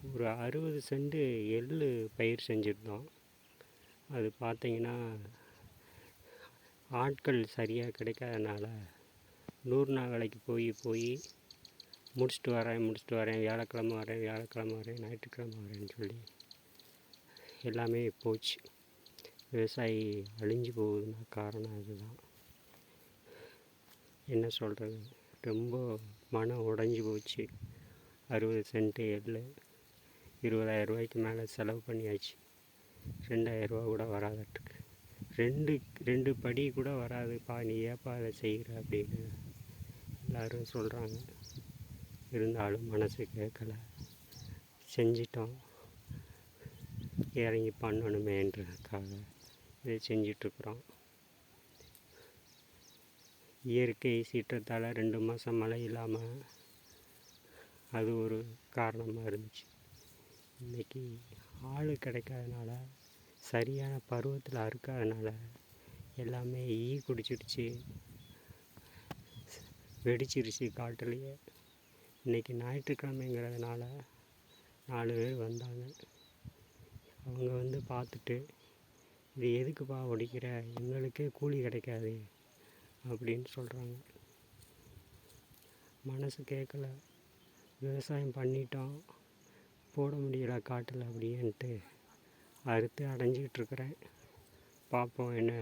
ஒரு 60 சென்ட் எள் பயிர் செஞ்சுருந்தோம். அது பார்த்திங்கன்னா ஆட்கள் சரியாக கிடைக்காதனால 100 நாள் வேலைக்கு போய் முடிச்சுட்டு வரேன், வியாழக்கிழமை வரேன், ஞாயிற்றுக்கிழமை வரேன்னு சொல்லி எல்லாமே போச்சு. விவசாயி அழிஞ்சு போகுதுன்னா காரணம் அதுதான். என்ன சொல்கிறது, ரொம்ப மனம் உடைஞ்சி போச்சு. 60 சென்ட் எள் 20,000 ரூபாய்க்கு மேலே செலவு பண்ணியாச்சு. 2,000 ரூபா கூட வராதட்டுருக்கு. ரெண்டு படி கூட வராதுப்பா, நீ ஏப்பா அதை செய்கிற அப்படின்னு எல்லோரும் சொல்கிறாங்க. இருந்தாலும் மனசு கேட்கல, செஞ்சிட்டோம். இறங்கி பண்ணணுமேன்றதுக்காக இதை செஞ்சிட்ருக்குறோம். இயற்கை சீற்றத்தால் 2 மாதம் மழை இல்லாமல் அது ஒரு காரணமாக இருந்துச்சு. இன்றைக்கி ஆள் கிடைக்காதனால, சரியான பருவத்தில் அறுக்காதனால எல்லாமே ஈ குடிச்சிடுச்சு, வெடிச்சிருச்சு காட்டுலேயே. இன்றைக்கி ஞாயிற்றுக்கிழமைங்கிறதுனால 4 பேர் வந்தாங்க. அவங்க வந்து பார்த்துட்டு, இது எதுக்குப்பா ஒடிக்கிற, எங்களுக்கே கூலி கிடைக்காது அப்படின்னு சொல்கிறாங்க. மனசு கேட்கல, விவசாயம் பண்ணிட்டோம், போட முடியல காட்டில் அப்படின்ட்டு அறுத்து அடைஞ்சிக்கிட்ருக்கிறேன். பார்ப்போம் என்ன.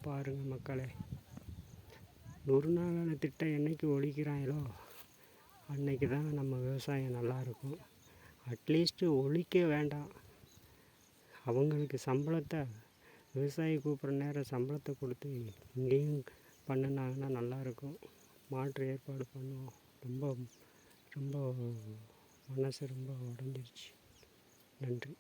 பாருங்கள் மக்களே, 100 நாள் திட்டம் என்றைக்கு ஒழிக்கிறாங்களோ அன்றைக்கி தான் நம்ம விவசாயம் நல்லாயிருக்கும். அட்லீஸ்ட்டு ஒழிக்க வேண்டாம், அவங்களுக்கு சம்பளத்தை, விவசாயி கூப்பிட்ற நேரம் சம்பளத்தை கொடுத்து இங்கேயும் பண்ணினாங்கன்னா நல்லாயிருக்கும். மாற்று ஏற்பாடு பண்ணுவோம். ரொம்ப ரொம்ப மனசு ரொம்ப உடஞ்சிருச்சு. நன்றி.